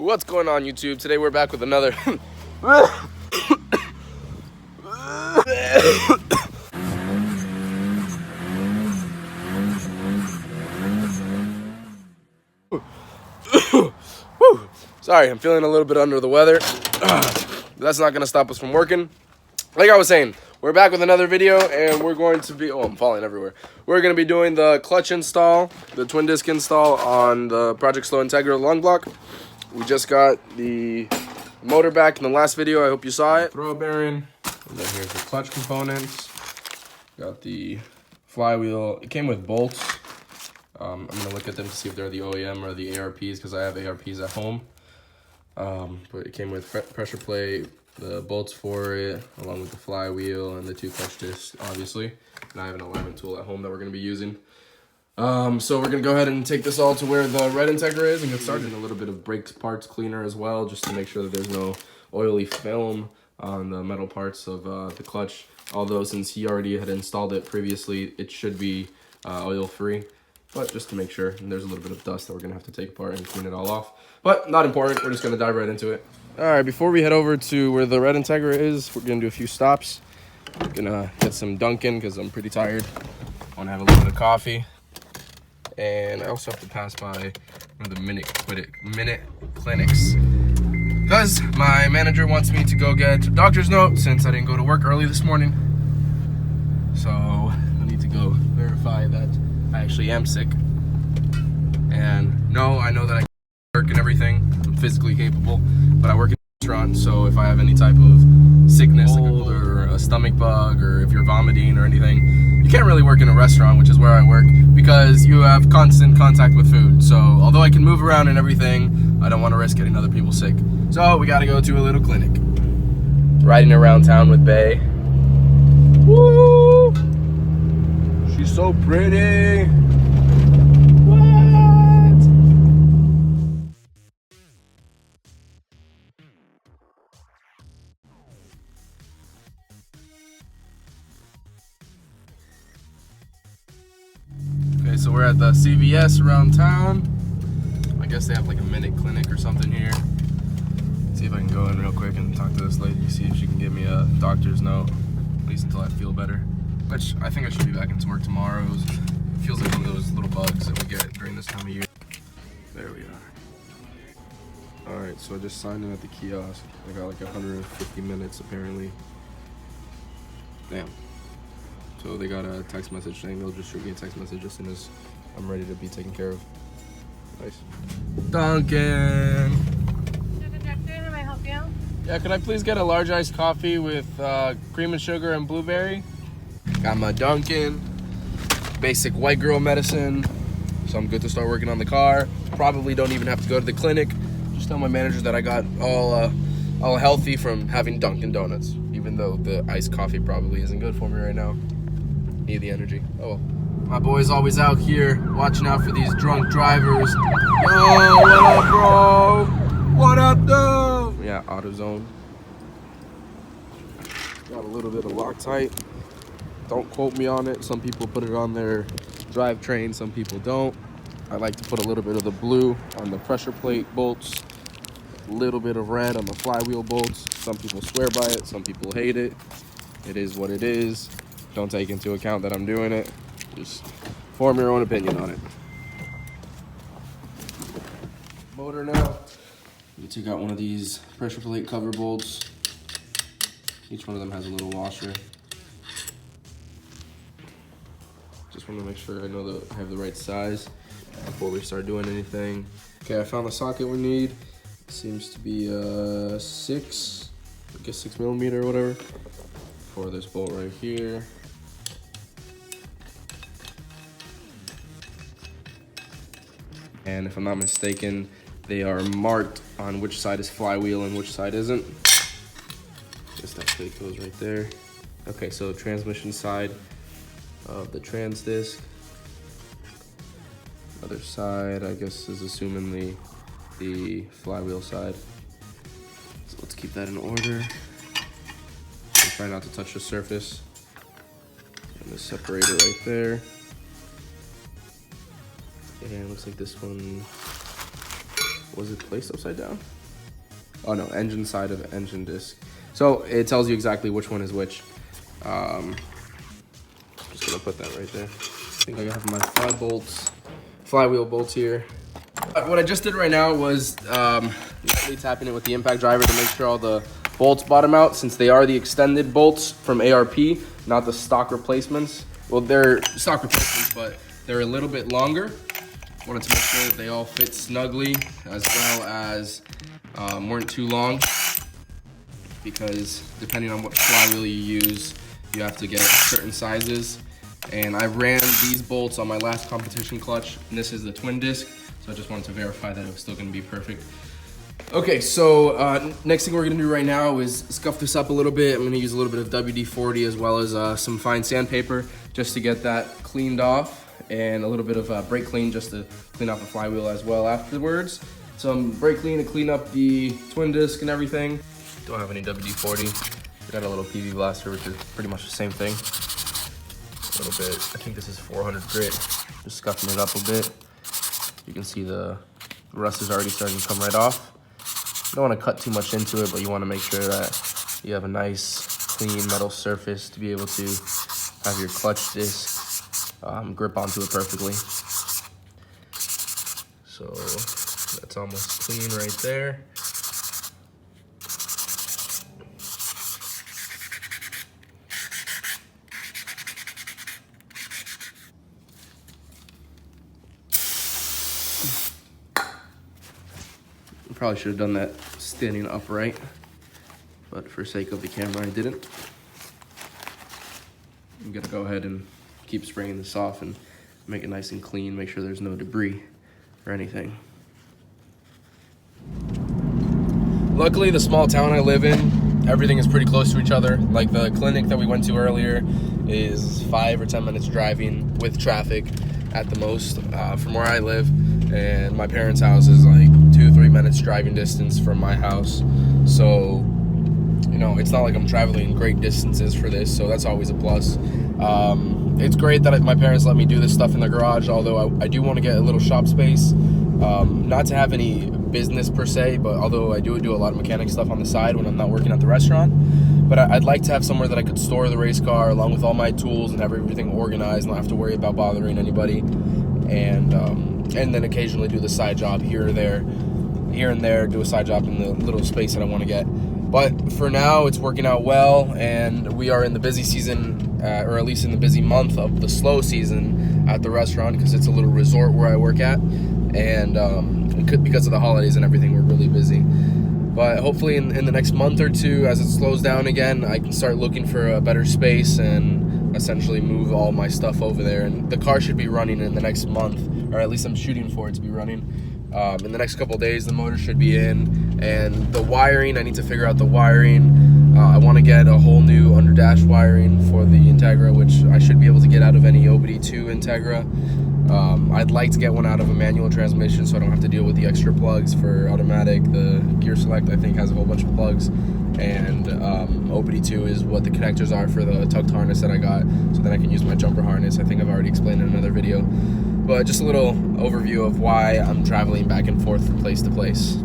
What's going on, YouTube? Today we're back with another Sorry, I'm feeling a little bit under the weather. That's not gonna stop us from working. Like I was saying, we're back with another video, and we're going to be, I'm falling everywhere. We're going to be doing the clutch install, the twin disc install on the Project Slow Integra lung block. We just got the motor back in the last video. I hope you saw it. Throw bearing, and then here's the clutch components. Got the flywheel. It came with bolts. I'm going to look at them to see if they're the OEM or the ARPs, because I have ARPs at home. But it came with pressure plate, the bolts for it, along with the flywheel and the two clutch discs, obviously. And I have an alignment tool at home that we're going to be using. So we're going to go ahead and take this all to where the red Integra is and get started. And a little bit of brake parts cleaner as well, just to make sure that there's no oily film on the metal parts of the clutch. Although since he already had installed it previously, it should be oil-free. But just to make sure, and there's a little bit of dust that we're going to have to take apart and clean it all off. But not important, we're just going to dive right into it. Alright, before we head over to where the red Integra is, we're going to do a few stops. I'm going to get some Dunkin' because I'm pretty tired. I want to have a little bit of coffee. And I also have to pass by one of the minute clinics. Because my manager wants me to go get a doctor's note since I didn't go to work early this morning. So I need to go verify that I actually am sick. And no, I know that I can work and everything. I'm physically capable, but I work in a restaurant, so if I have any type of sickness, like a cold or a stomach bug, or if you're vomiting or anything, you can't really work in a restaurant, which is where I work, because you have constant contact with food. So although I can move around and everything, I don't want to risk getting other people sick. So we got to go to a little clinic. Riding around town with Bae. Woo! She's so pretty. Okay, so we're at the CVS around town. I guess they have like a minute clinic or something here. See if I can go in real quick and talk to this lady, see if she can give me a doctor's note, at least until I feel better. Which I think I should be back into work tomorrow. It feels like one of those little bugs that we get during this time of year. There we are. Alright, so I just signed in at the kiosk. I got like 150 minutes apparently. Damn. So they got a text message saying they'll just shoot me a text message as soon as I'm ready to be taken care of. Nice. Dunkin'! Doctor, how may I help you? Yeah, could I please get a large iced coffee with cream and sugar and blueberry? Got my Dunkin', basic white girl medicine, so I'm good to start working on the car. Probably don't even have to go to the clinic. Just tell my manager that I got all healthy from having Dunkin' Donuts, even though the iced coffee probably isn't good for me right now. Need the energy. Oh well. My boy's always out here watching out for these drunk drivers. Yo, what up, bro? What up, though? Yeah, AutoZone. Got a little bit of Loctite. Don't quote me on it. Some people put it on their drivetrain, some people don't. I like to put a little bit of the blue on the pressure plate bolts, a little bit of red on the flywheel bolts. Some people swear by it, some people hate it. It is what it is. Don't take into account that I'm doing it. Just form your own opinion on it. Motor now. You took out one of these pressure plate cover bolts. Each one of them has a little washer. Just want to make sure I know that I have the right size before we start doing anything. Okay, I found the socket we need. It seems to be 6 millimeter or whatever. For this bolt right here. And if I'm not mistaken, they are marked on which side is flywheel and which side isn't. Guess that plate goes right there. Okay, so transmission side of the trans disc. Other side, I guess, is assuming the flywheel side. So let's keep that in order. And try not to touch the surface. And the separator right there. And it looks like this one Was it placed upside down? Oh no, engine side of engine disc. So it tells you exactly which one is which. Just gonna put that right there. I think I have my flywheel bolts here. What I just did right now was tapping it with the impact driver to make sure all the bolts bottom out, since they are the extended bolts from ARP, not the stock replacements. Well, they're stock replacements, but they're a little bit longer. Wanted to make sure that they all fit snugly, as well as weren't too long, because depending on what flywheel you use, you have to get certain sizes. And I ran these bolts on my last competition clutch, and this is the twin disc, so I just wanted to verify that it was still gonna be perfect. Okay, so next thing we're gonna do right now is scuff this up a little bit. I'm gonna use a little bit of WD-40 as well as some fine sandpaper just to get that cleaned off, and a little bit of brake clean just to clean off the flywheel as well afterwards. Some brake clean to clean up the twin disc and everything. Don't have any WD-40. I got a little PV blaster, which is pretty much the same thing. A little bit, I think this is 400 grit. Just scuffing it up a bit. You can see the rust is already starting to come right off. You don't want to cut too much into it, but you want to make sure that you have a nice, clean metal surface to be able to have your clutch disc grip onto it perfectly. So that's almost clean right there. Probably should have done that standing upright, but for sake of the camera, I didn't. I'm gonna go ahead and keep spraying this off and make it nice and clean, make sure there's no debris or anything. Luckily, the small town I live in, everything is pretty close to each other. Like the clinic that we went to earlier is 5 or 10 minutes driving with traffic at the most from where I live. And my parents' house is like 2-3 minutes driving distance from my house. So, you know, it's not like I'm traveling great distances for this, so that's always a plus. It's great that my parents let me do this stuff in the garage, although I do want to get a little shop space. Not to have any business per se, but although I do a lot of mechanic stuff on the side when I'm not working at the restaurant. But I'd like to have somewhere that I could store the race car along with all my tools and have everything organized, not have to worry about bothering anybody. And then occasionally do the side job here and there, do a side job in the little space that I want to get. But for now, it's working out well, and we are in the busy season, or at least in the busy month of the slow season at the restaurant, because it's a little resort where I work at, and because of the holidays and everything, we're really busy. But hopefully in the next month or two, as it slows down again, I can start looking for a better space and essentially move all my stuff over there. And the car should be running in the next month, or at least I'm shooting for it to be running. In the next couple of days, the motor should be in. And the wiring, I need to figure out the wiring. I want to get a whole new under dash wiring for the Integra, which I should be able to get out of any OBD2 Integra. I'd like to get one out of a manual transmission so I don't have to deal with the extra plugs for automatic. The Gear Select, I think, has a whole bunch of plugs, and OBD2 is what the connectors are for the tucked harness that I got, so then I can use my jumper harness. I think I've already explained in another video, but just a little overview of why I'm traveling back and forth from place to place.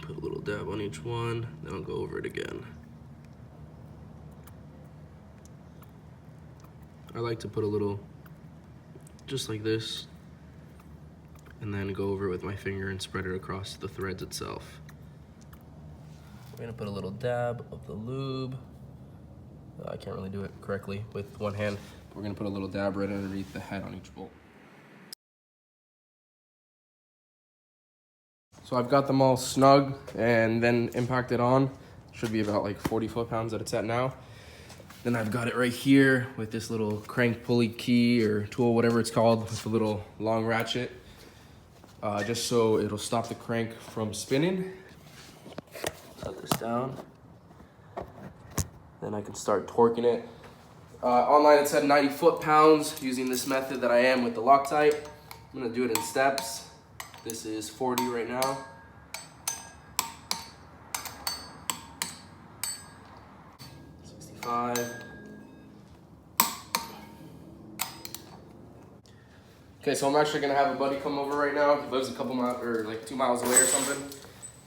Put a little dab on each one, then I'll go over it again. I like to put a little, just like this, and then go over it with my finger and spread it across the threads itself. We're gonna put a little dab of the lube. I can't really do it correctly with one hand. We're gonna put a little dab right underneath the head on each bolt. So I've got them all snug and then impacted on. Should be about like 40 foot-pounds that it's at now. Then I've got it right here with this little crank pulley key or tool, whatever it's called, with a little long ratchet, just so it'll stop the crank from spinning. Set this down. Then I can start torquing it. Online it said 90 foot-pounds using this method that I am with the Loctite. I'm gonna do it in steps. This is 40 right now. 5. Okay, so I'm actually gonna have a buddy come over right now. He lives a couple miles, or like 2 miles away or something.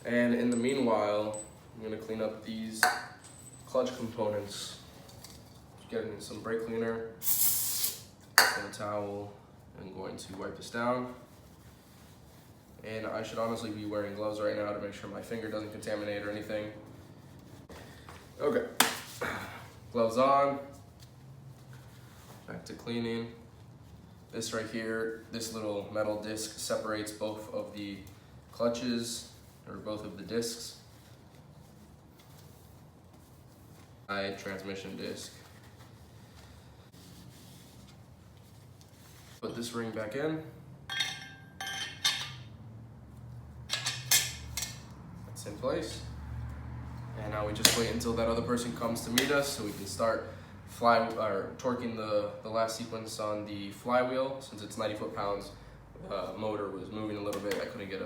And in the meanwhile, I'm gonna clean up these clutch components. Getting some brake cleaner, and a towel. I'm going to wipe this down. And I should honestly be wearing gloves right now to make sure my finger doesn't contaminate or anything. Okay, gloves on. Back to cleaning. This right here, this little metal disc separates both of the clutches, or both of the discs. Transmission disc. Put this ring back in. That's in place. And now we just wait until that other person comes to meet us so we can start torquing the last sequence on the flywheel. Since it's 90 foot-pounds, motor was moving a little bit. I couldn't get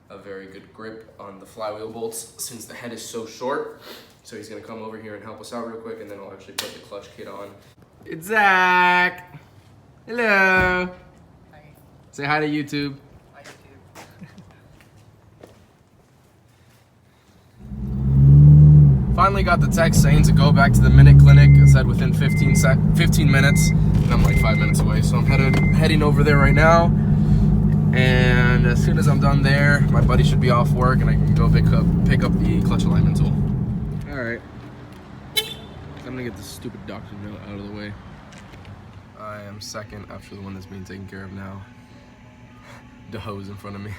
a very good grip on the flywheel bolts since the head is so short. So he's gonna come over here and help us out real quick, and then I'll actually put the clutch kit on. It's Zach. Hello. Hi. Say hi to YouTube. Hi, YouTube. Finally got the text saying to go back to the Minute Clinic. It said within 15 minutes, and I'm like 5 minutes away. So I'm heading over there right now. And as soon as I'm done there, my buddy should be off work, and I can go pick up the clutch alignment tool. All right. I'm gonna get this stupid doctor note out of the way. I am second after the one that's being taken care of now. The hose in front of me.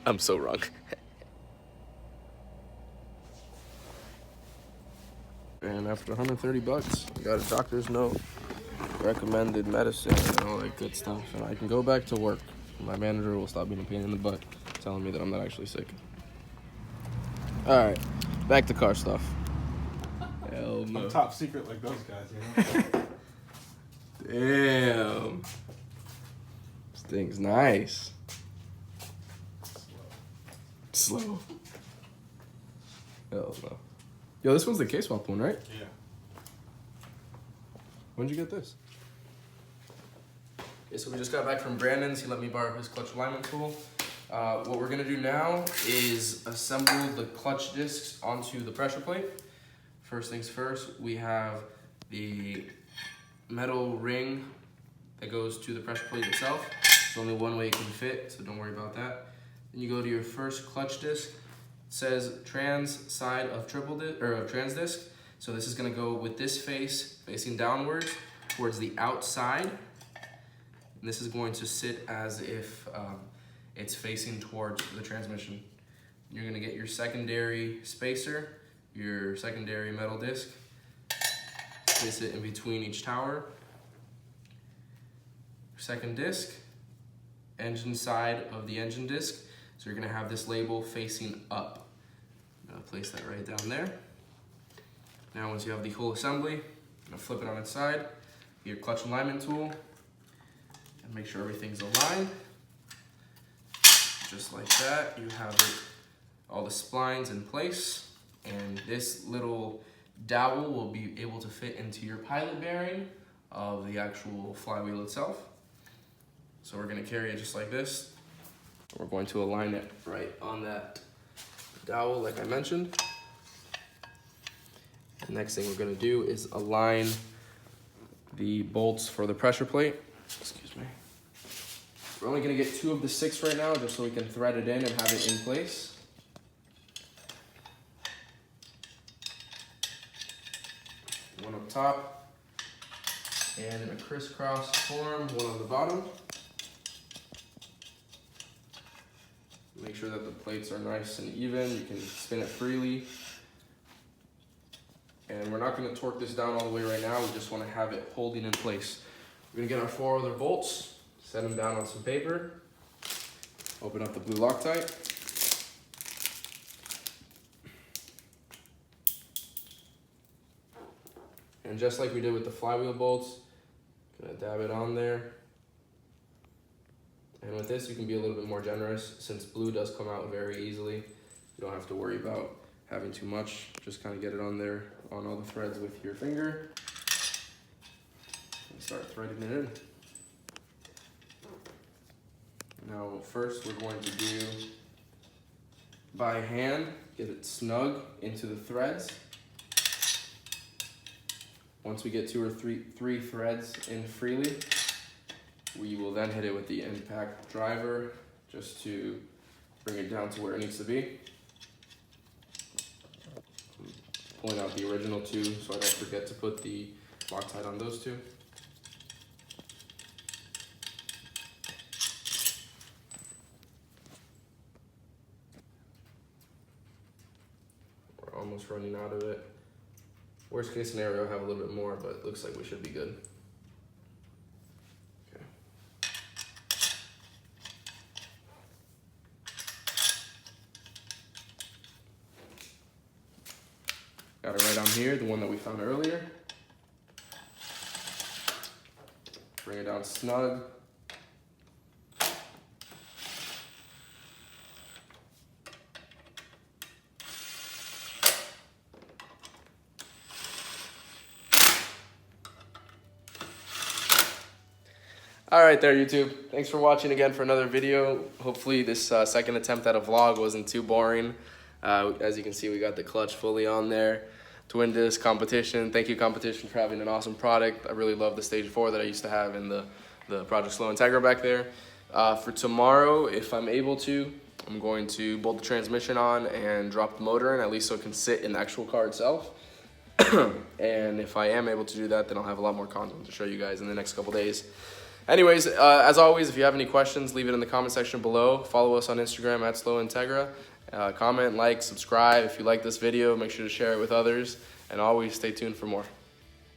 I'm so wrong. And after 130 bucks, I got a doctor's note, recommended medicine, and all that good stuff. And I can go back to work. My manager will stop being a pain in the butt, telling me that I'm not actually sick. All right, back to car stuff. Hell no. I'm top secret like those guys, you know? Damn. This thing's nice. Slow. Hell no. Yo, this one's the K-swap one, right? Yeah. When'd you get this? Okay, so we just got back from Brandon's. He let me borrow his clutch alignment tool. What we're gonna do now is assemble the clutch discs onto the pressure plate. First things first, we have the metal ring that goes to the pressure plate itself. There's only one way it can fit, so don't worry about that. Then you go to your first clutch disc. It says trans side of trans disc. So this is gonna go with this face facing downwards towards the outside. And this is going to sit as if it's facing towards the transmission. You're gonna get your secondary spacer, your secondary metal disc, place it in between each tower. Second disc, engine side of the engine disc. So you're gonna have this label facing up. I'm gonna place that right down there. Now once you have the whole assembly, I'm gonna flip it on its side, get your clutch alignment tool, and make sure everything's aligned. Just like that, you have all the splines in place, and this little dowel will be able to fit into your pilot bearing of the actual flywheel itself. So we're gonna carry it just like this. We're going to align it right on that dowel like I mentioned. The next thing we're gonna do is align the bolts for the pressure plate. Excuse me. We're only gonna get 2 of the 6 right now just so we can thread it in and have it in place. One up top, and in a crisscross form, one on the bottom. Make sure that the plates are nice and even. You can spin it freely. And we're not gonna torque this down all the way right now. We just wanna have it holding in place. We're gonna get our 4 other bolts, set them down on some paper, open up the blue Loctite. And just like we did with the flywheel bolts, gonna dab it on there. And with this, you can be a little bit more generous since blue does come out very easily. You don't have to worry about having too much. Just kind of get it on there on all the threads with your finger and start threading it in. Now first we're going to do by hand, get it snug into the threads. Once we get 2 or 3 threads in freely, we will then hit it with the impact driver just to bring it down to where it needs to be. Pulling out the original 2 so I don't forget to put the Loctite on those 2. We're almost running out of it. Worst case scenario, I'll have a little bit more, but it looks like we should be good. Okay. Got it right on here, the one that we found earlier. Bring it down snug. All right there, YouTube. Thanks for watching again for another video. Hopefully this second attempt at a vlog wasn't too boring. As you can see, we got the clutch fully on there. Twin disc competition. Thank you, competition, for having an awesome product. I really love the Stage 4 that I used to have in the Project Slow Integra back there. For tomorrow, if I'm able to, I'm going to bolt the transmission on and drop the motor in, at least so it can sit in the actual car itself. And if I am able to do that, then I'll have a lot more content to show you guys in the next couple days. Anyways, as always, if you have any questions, leave it in the comment section below. Follow us on Instagram at Slow Integra. Comment, like, subscribe. If you like this video, make sure to share it with others. And always stay tuned for more.